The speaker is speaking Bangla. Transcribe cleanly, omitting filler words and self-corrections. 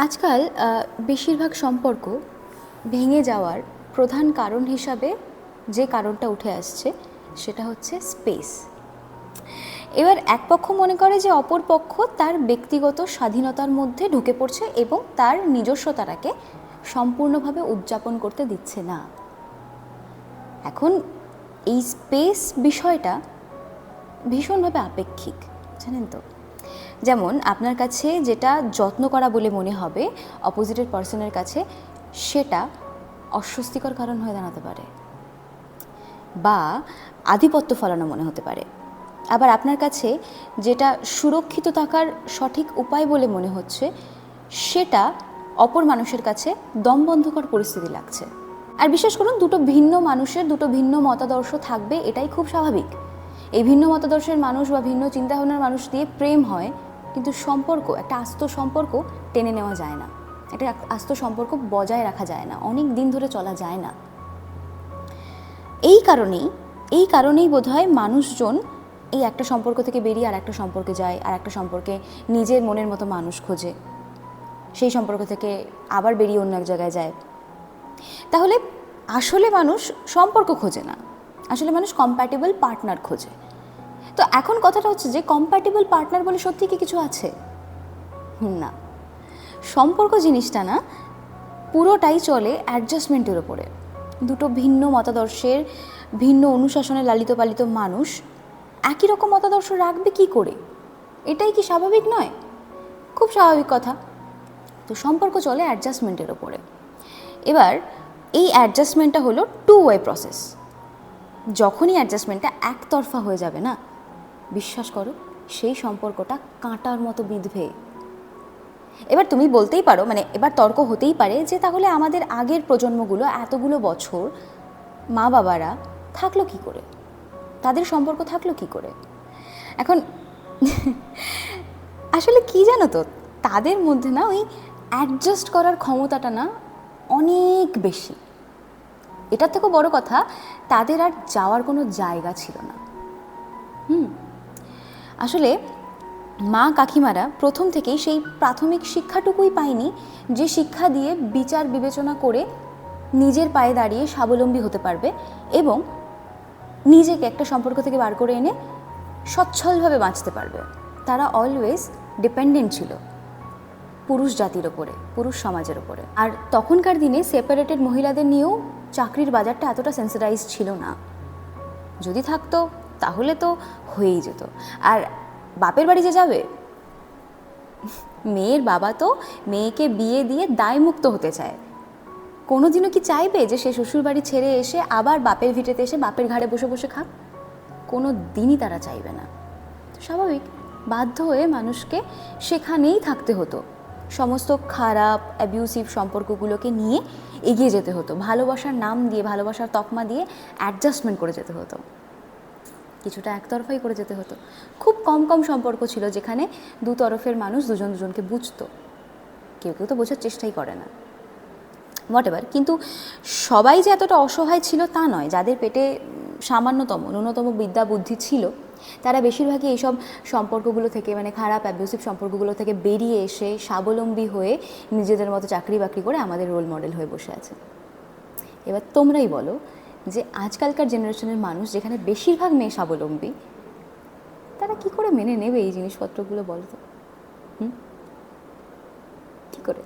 আজকাল বেশিরভাগ সম্পর্ক ভেঙে যাওয়ার প্রধান কারণ হিসাবে যে কারণটা উঠে আসছে সেটা হচ্ছে স্পেস। এবার এক পক্ষ মনে করে যে অপর পক্ষ তার ব্যক্তিগত স্বাধীনতার মধ্যে ঢুকে পড়ছে এবং তার নিজস্বতাটাকে সম্পূর্ণভাবে উদযাপন করতে দিচ্ছে না। এখন এই স্পেস বিষয়টা ভীষণভাবে আপেক্ষিক, জানেন তো। যেমন আপনার কাছে যেটা যত্ন করা বলে মনে হবে অপোজিটের পার্সনের কাছে সেটা অস্বস্তিকর কারণ হয়ে দাঁড়াতে পারে বা আধিপত্য ফলানো মনে হতে পারে। আবার আপনার কাছে যেটা সুরক্ষিত থাকার সঠিক উপায় বলে মনে হচ্ছে সেটা অপর মানুষের কাছে দমবন্ধকর পরিস্থিতি লাগছে। আর বিশ্বাস করুন, দুটো ভিন্ন মানুষের দুটো ভিন্ন মতাদর্শ থাকবে, এটাই খুব স্বাভাবিক। এই ভিন্ন মতাদর্শের মানুষ বা ভিন্ন চিন্তাভাবনার মানুষ দিয়ে প্রেম হয়, কিন্তু সম্পর্ক, একটা আস্ত সম্পর্ক টেনে নেওয়া যায় না, একটা আস্ত সম্পর্ক বজায় রাখা যায় না, অনেক দিন ধরে চলা যায় না। এই কারণেই বোধহয় মানুষজন এই একটা সম্পর্ক থেকে বেরিয়ে আর একটা সম্পর্কে যায়, আর একটা সম্পর্কে নিজের মনের মতো মানুষ খোঁজে, সেই সম্পর্ক থেকে আবার বেরিয়ে অন্য এক জায়গায় যায়। তাহলে আসলে মানুষ সম্পর্ক খোঁজে না, আসলে মানুষ কম্প্যাটেবল পার্টনার খোঁজে। তো এখন কথাটা হচ্ছে যে কম্প্যাটেবল পার্টনার বলে সত্যি কি কিছু আছে? না, সম্পর্ক জিনিসটা না পুরোটাই চলে অ্যাডজাস্টমেন্টের ওপরে। দুটো ভিন্ন মতাদর্শের, ভিন্ন অনুশাসনে লালিত পালিত মানুষ একই রকম মতাদর্শ রাখবে কি করে? এটাই কি স্বাভাবিক নয়? খুব স্বাভাবিক কথা। তো সম্পর্ক চলে অ্যাডজাস্টমেন্টের ওপরে। এবার এই অ্যাডজাস্টমেন্টটা হলো টু ওয়ে প্রসেস। যখনই অ্যাডজাস্টমেন্টটা একতরফা হয়ে যাবে না, বিশ্বাস করো সেই সম্পর্কটা কাঁটার মতো বিঁধবে। এবার তুমি বলতেই পারো, মানে এবার তর্ক হতেই পারে যে তাহলে আমাদের আগের প্রজন্মগুলো এতগুলো বছর মা বাবারা থাকলো কি করে, তাদের সম্পর্ক থাকলো কি করে? এখন আসলে কি জানো তো, তাদের মধ্যে না ওই অ্যাডজাস্ট করার ক্ষমতাটা না অনেক বেশি। এটার থেকেও বড় কথা, তাদের আর যাওয়ার কোনো জায়গা ছিল না। আসলে মা কাকিমারা প্রথম থেকেই সেই প্রাথমিক শিক্ষাটুকুই পায়নি যে শিক্ষা দিয়ে বিচার বিবেচনা করে নিজের পায়ে দাঁড়িয়ে স্বাবলম্বী হতে পারবে এবং নিজেকে একটা সম্পর্ক থেকে বার করে এনে সচ্ছলভাবে বাঁচতে পারবে। তারা অলওয়েজ ডিপেন্ডেন্ট ছিল পুরুষ জাতির ওপরে, পুরুষ সমাজের ওপরে। আর তখনকার দিনে সেপারেটেড মহিলাদের নিয়েও চাকরির বাজারটা এতটা সেন্সিটাইজ ছিল না। যদি থাকতো তাহলে তো হয়েই যেত। আর বাপের বাড়ি যে যাবে, মেয়ের বাবা তো মেয়েকে বিয়ে দিয়ে দায়মুক্ত হতে চায়। কোনোদিনও কি চাইবে যে সে শ্বশুর বাড়ি ছেড়ে এসে আবার বাপের ভিটেতে এসে বাপের ঘাড়ে বসে বসে খাক? কোনো দিনই তারা চাইবে না। স্বাভাবিক, বাধ্য হয়ে মানুষকে সেখানেই থাকতে হতো, সমস্ত খারাপ অ্যাবিউসিভ সম্পর্কগুলোকে নিয়ে এগিয়ে যেতে হতো, ভালোবাসার নাম দিয়ে, ভালোবাসার তকমা দিয়ে অ্যাডজাস্টমেন্ট করে যেতে হতো, কিছুটা একতরফাই করে যেতে হতো। খুব কম কম সম্পর্ক ছিল যেখানে দু তরফের মানুষ দুজন দুজনকে বুঝতো। কেউ কেউ তো বোঝার চেষ্টাই করে না, হোয়াটএভার। কিন্তু সবাই যে এতটা অসহায় ছিল তা নয়। যাদের পেটে সামান্যতম ন্যূনতম বিদ্যা বুদ্ধি ছিল তারা বেশিরভাগই এইসব সম্পর্কগুলো থেকে, মানে খারাপ অ্যাবিউসিভ সম্পর্কগুলো থেকে বেরিয়ে এসে স্বাবলম্বী হয়ে নিজেদের মতো চাকরি বাকরি করে আমাদের রোল মডেল হয়ে বসে আছে। এবার তোমরাই বলো যে আজকালকার জেনারেশনের মানুষ যেখানে বেশিরভাগ মেয়ে স্বাবলম্বী, তারা কি করে মেনে নেবে এই জিনিসপত্রগুলো, বলো তো? কী করে?